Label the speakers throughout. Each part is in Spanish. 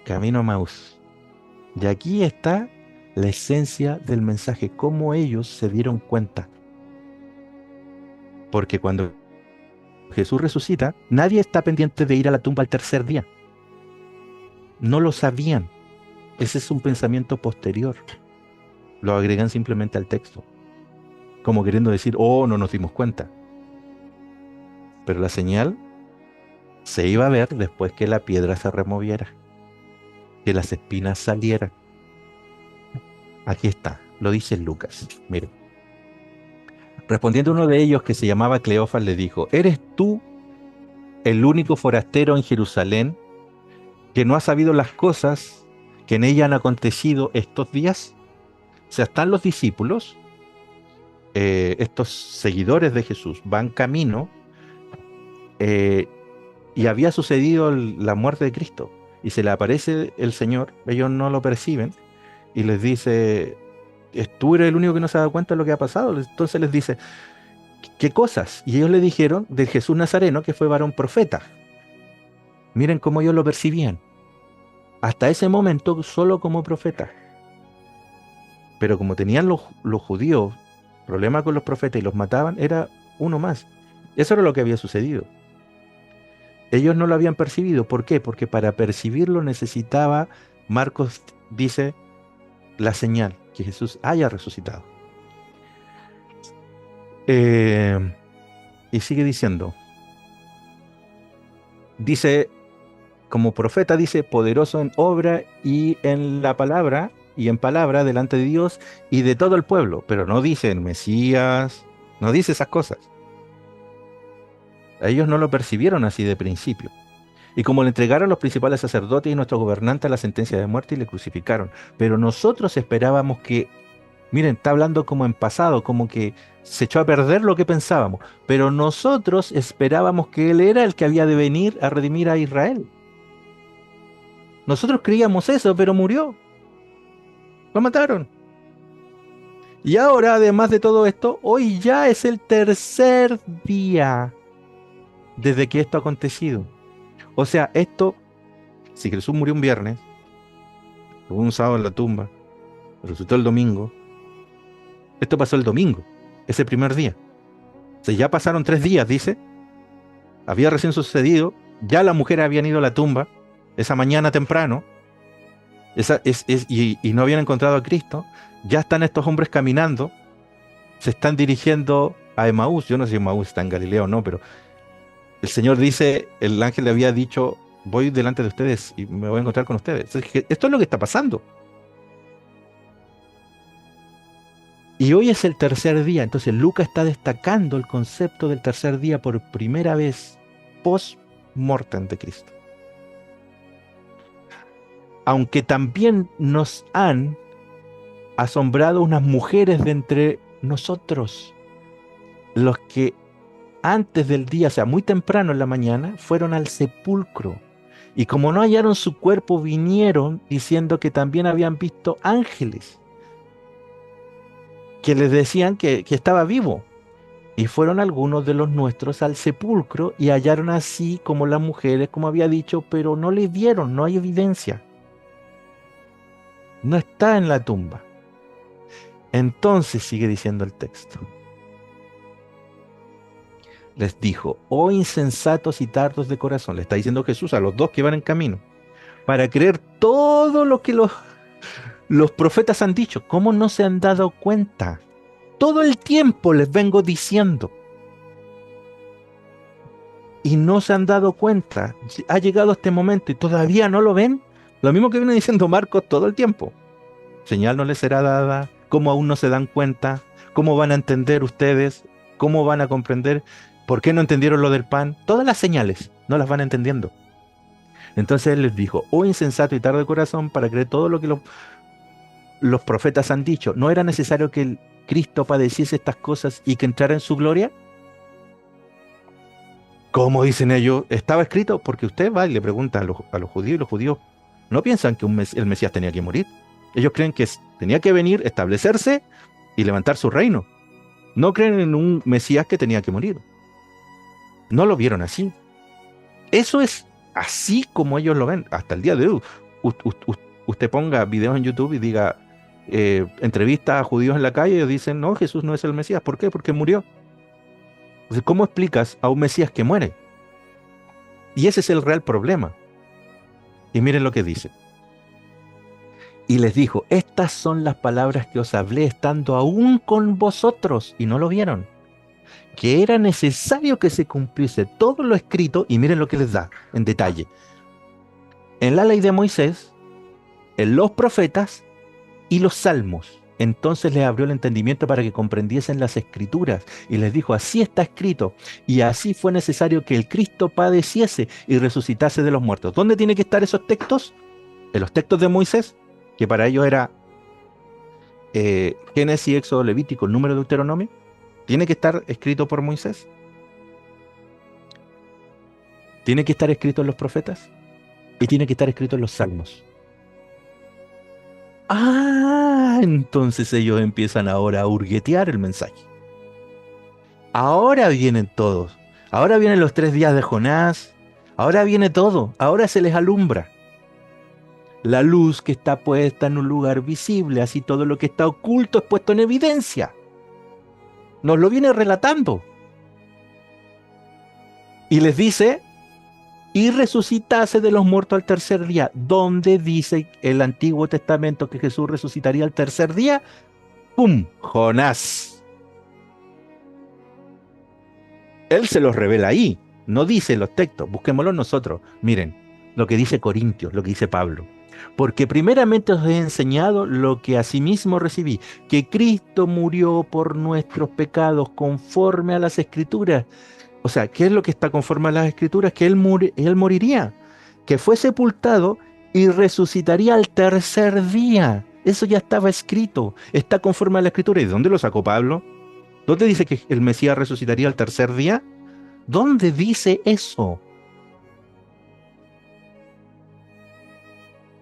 Speaker 1: camino a Maús. Y aquí está la esencia del mensaje, cómo ellos se dieron cuenta. Porque cuando Jesús resucita, nadie está pendiente de ir a la tumba al tercer día. No lo sabían. Ese es un pensamiento posterior. Lo agregan simplemente al texto, como queriendo decir, oh, no nos dimos cuenta. Pero la señal se iba a ver después que la piedra se removiera, que las espinas salieran. Aquí está, lo dice Lucas. Mire, respondiendo uno de ellos que se llamaba Cleofas, le dijo, ¿eres tú el único forastero en Jerusalén que no ha sabido las cosas que en ella han acontecido estos días? O sea, están los discípulos, estos seguidores de Jesús, van camino, eh, y había sucedido la muerte de Cristo, y se le aparece el Señor, ellos no lo perciben, y les dice, tú eres el único que no se ha dado cuenta de lo que ha pasado. Entonces les dice, ¿qué cosas? Y ellos le dijeron de Jesús Nazareno, que fue varón profeta. Miren cómo ellos lo percibían. Hasta ese momento solo como profeta. Pero como tenían los judíos problemas con los profetas y los mataban, era uno más. Eso era lo que había sucedido. Ellos no lo habían percibido. ¿Por qué? Porque para percibirlo necesitaba, Marcos dice, la señal, que Jesús haya resucitado. Eh, y sigue diciendo, dice, como profeta, dice, poderoso en obra y en la palabra, y en palabra delante de Dios y de todo el pueblo, pero no dice el Mesías, no dice esas cosas. A ellos no lo percibieron así de principio. Y como le entregaron los principales sacerdotes y nuestros gobernantes la sentencia de muerte y le crucificaron. Pero nosotros esperábamos que, miren, está hablando como en pasado, como que se echó a perder lo que pensábamos. Pero nosotros esperábamos que Él era el que había de venir a redimir a Israel. Nosotros creíamos eso, pero murió. Lo mataron. Y ahora, además de todo esto, hoy ya es el tercer día desde que esto ha acontecido. O sea, esto, si Jesús murió un viernes, hubo un sábado en la tumba, resucitó el domingo, esto pasó el domingo, ese primer día. O sea, ya pasaron 3 días, dice, había recién sucedido, ya las mujeres habían ido a la tumba esa mañana temprano, y no habían encontrado a Cristo, ya están estos hombres caminando, se están dirigiendo a Emaús. Yo no sé si Emaús está en Galilea o no, pero el Señor dice, el ángel le había dicho, voy delante de ustedes y me voy a encontrar con ustedes. Entonces, esto es lo que está pasando. Y hoy es el tercer día, entonces Lucas está destacando el concepto del tercer día por primera vez post-mortem de Cristo. Aunque también nos han asombrado unas mujeres de entre nosotros, los que antes del día, o sea, muy temprano en la mañana, fueron al sepulcro. Y como no hallaron su cuerpo, vinieron diciendo que también habían visto ángeles que les decían que estaba vivo. Y fueron algunos de los nuestros al sepulcro y hallaron así como las mujeres, como había dicho, pero no le vieron, no hay evidencia. No está en la tumba. Entonces sigue diciendo el texto. Les dijo, oh insensatos y tardos de corazón, le está diciendo Jesús a los dos que van en camino, para creer todo lo que los profetas han dicho. ¿Cómo no se han dado cuenta? Todo el tiempo les vengo diciendo. Y no se han dado cuenta. Ha llegado este momento y todavía no lo ven. Lo mismo que viene diciendo Marcos todo el tiempo. Señal no les será dada. ¿Cómo aún no se dan cuenta? ¿Cómo van a entender ustedes? ¿Cómo van a comprender? ¿Por qué no entendieron lo del pan? Todas las señales no las van entendiendo. Entonces él les dijo, oh insensato y tardo de corazón, para creer todo lo que los profetas han dicho. ¿No era necesario que el Cristo padeciese estas cosas y que entrara en su gloria? ¿Cómo dicen ellos? ¿Estaba escrito? Porque usted va y le pregunta a los judíos, y los judíos no piensan que el Mesías tenía que morir. Ellos creen que tenía que venir, establecerse y levantar su reino. No creen en un Mesías que tenía que morir. No lo vieron así. Eso es así como ellos lo ven hasta el día de hoy. usted ponga videos en YouTube y diga entrevista a judíos en la calle y ellos dicen, no, Jesús no es el Mesías. ¿Por qué? Porque murió. Entonces, ¿cómo explicas a un Mesías que muere? Y ese es el real problema. Y miren lo que dice. Y les dijo, estas son las palabras que os hablé estando aún con vosotros, y no lo vieron, que era necesario que se cumpliese todo lo escrito, y miren lo que les da en detalle. En la ley de Moisés, en los profetas y los salmos. Entonces les abrió el entendimiento para que comprendiesen las escrituras y les dijo, así está escrito, y así fue necesario que el Cristo padeciese y resucitase de los muertos. ¿Dónde tienen que estar esos textos? En los textos de Moisés, que para ellos era Génesis, Éxodo, Levítico, Número, Deuteronomio. Tiene que estar escrito por Moisés. Tiene que estar escrito en los profetas y tiene que estar escrito en los salmos. Ah, entonces ellos empiezan ahora a hurguetear el mensaje. Ahora vienen todos. Ahora vienen los 3 días de Jonás. Ahora viene todo. Ahora se les alumbra. La luz que está puesta en un lugar visible, así todo lo que está oculto es puesto en evidencia. Nos lo viene relatando. Y les dice, y resucitase de los muertos al tercer día. ¿Dónde dice el Antiguo Testamento que Jesús resucitaría al tercer día? ¡Pum! Jonás. Él se los revela ahí. No dice en los textos. Busquémoslo nosotros. Miren lo que dice Corintios, lo que dice Pablo. Porque primeramente os he enseñado lo que asimismo recibí, que Cristo murió por nuestros pecados conforme a las Escrituras. O sea, ¿qué es lo que está conforme a las Escrituras? Que él moriría, que fue sepultado y resucitaría al tercer día. Eso ya estaba escrito, está conforme a la Escritura. ¿Y de dónde lo sacó Pablo? ¿Dónde dice que el Mesías resucitaría al tercer día? ¿Dónde dice eso?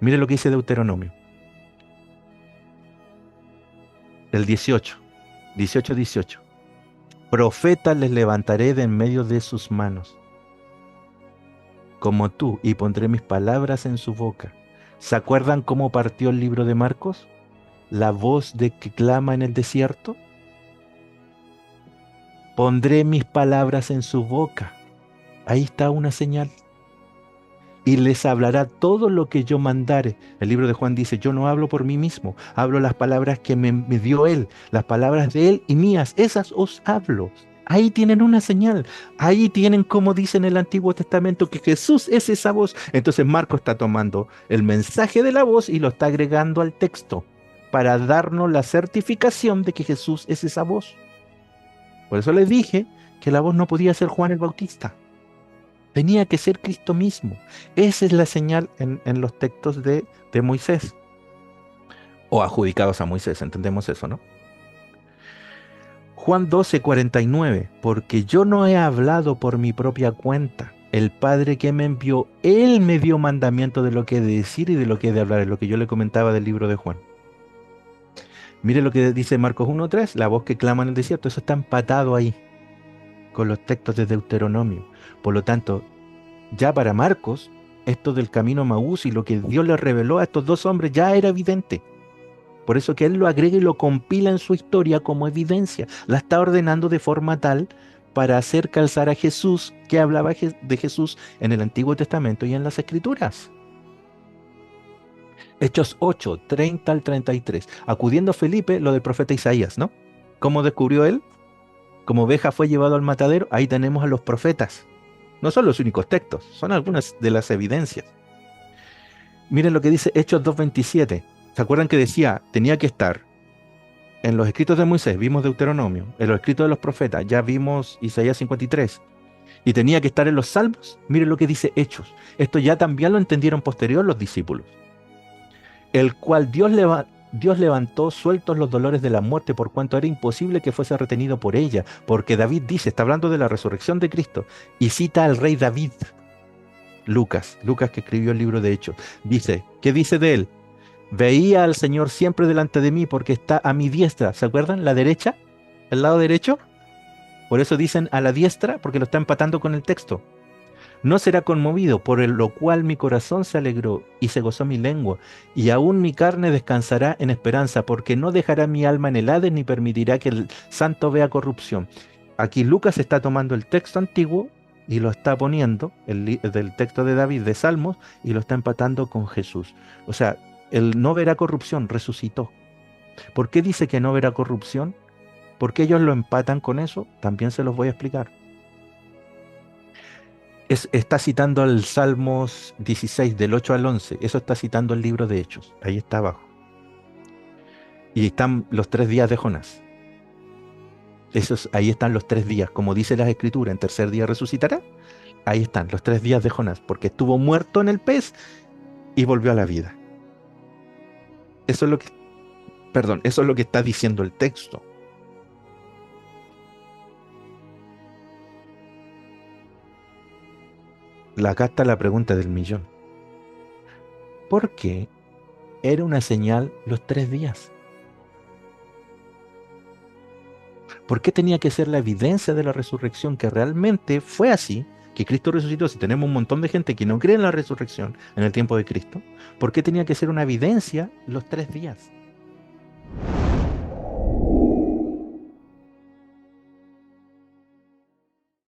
Speaker 1: Mire lo que dice Deuteronomio. El 18. Profetas les levantaré de en medio de sus manos, como tú, y pondré mis palabras en su boca. ¿Se acuerdan cómo partió el libro de Marcos? La voz de que clama en el desierto. Pondré mis palabras en su boca. Ahí está una señal. Y les hablará todo lo que yo mandare. El libro de Juan dice, yo no hablo por mí mismo, hablo las palabras que me dio él, las palabras de él y mías, esas os hablo. Ahí tienen una señal, ahí tienen como dice en el Antiguo Testamento que Jesús es esa voz. Entonces Marco está tomando el mensaje de la voz y lo está agregando al texto para darnos la certificación de que Jesús es esa voz. Por eso les dije que la voz no podía ser Juan el Bautista. Tenía que ser Cristo mismo. Esa es la señal en los textos de Moisés. O adjudicados a Moisés, entendemos eso, ¿no? Juan 12:49. Porque yo no he hablado por mi propia cuenta. El Padre que me envió, Él me dio mandamiento de lo que he de decir y de lo que he de hablar. Es lo que yo le comentaba del libro de Juan. Mire lo que dice Marcos 1:3. La voz que clama en el desierto. Eso está empatado ahí con los textos de Deuteronomio. Por lo tanto, ya para Marcos, esto del camino a Maús y lo que Dios le reveló a estos 2 hombres ya era evidente. Por eso que él lo agrega y lo compila en su historia como evidencia. La está ordenando de forma tal para hacer calzar a Jesús, que hablaba de Jesús en el Antiguo Testamento y en las Escrituras. Hechos 8:30 al 33. Acudiendo Felipe, lo del profeta Isaías, ¿no? ¿Cómo descubrió él? Como oveja fue llevado al matadero, ahí tenemos a los profetas. No son los únicos textos, son algunas de las evidencias. Miren lo que dice Hechos 2:27. ¿Se acuerdan que decía, tenía que estar en los escritos de Moisés, vimos Deuteronomio, en los escritos de los profetas, ya vimos Isaías 53, y tenía que estar en los salmos? Miren lo que dice Hechos. Esto ya también lo entendieron posterior los discípulos. El cual Dios levantó sueltos los dolores de la muerte, por cuanto era imposible que fuese retenido por ella, porque David dice, está hablando de la resurrección de Cristo, y cita al rey David. Lucas que escribió el libro de Hechos, dice, ¿qué dice de él? Veía al Señor siempre delante de mí porque está a mi diestra. ¿Se acuerdan? La derecha, el lado derecho. Por eso dicen a la diestra, porque lo está empatando con el texto. No será conmovido, por lo cual mi corazón se alegró y se gozó mi lengua, y aún mi carne descansará en esperanza, porque no dejará mi alma en el Hades ni permitirá que el santo vea corrupción. Aquí Lucas está tomando el texto antiguo y lo está poniendo, del texto de David de Salmos, y lo está empatando con Jesús. O sea, el no verá corrupción resucitó. ¿Por qué dice que no verá corrupción? ¿Por qué ellos lo empatan con eso? También se los voy a explicar. Está citando al Salmos 16, del 8 al 11. Eso está citando el libro de Hechos. Ahí está abajo. Y están los 3 días de Jonás. Ahí están los 3 días. Como dice las Escrituras, en tercer día resucitará. Ahí están los 3 días de Jonás. Porque estuvo muerto en el pez y volvió a la vida. Eso es lo que, perdón, eso es lo que está diciendo el texto. Acá está la pregunta del millón. ¿Por qué era una señal los 3 días? ¿Por qué tenía que ser la evidencia de la resurrección que realmente fue así? Que Cristo resucitó, si tenemos un montón de gente que no cree en la resurrección en el tiempo de Cristo, ¿por qué tenía que ser una evidencia los 3 días?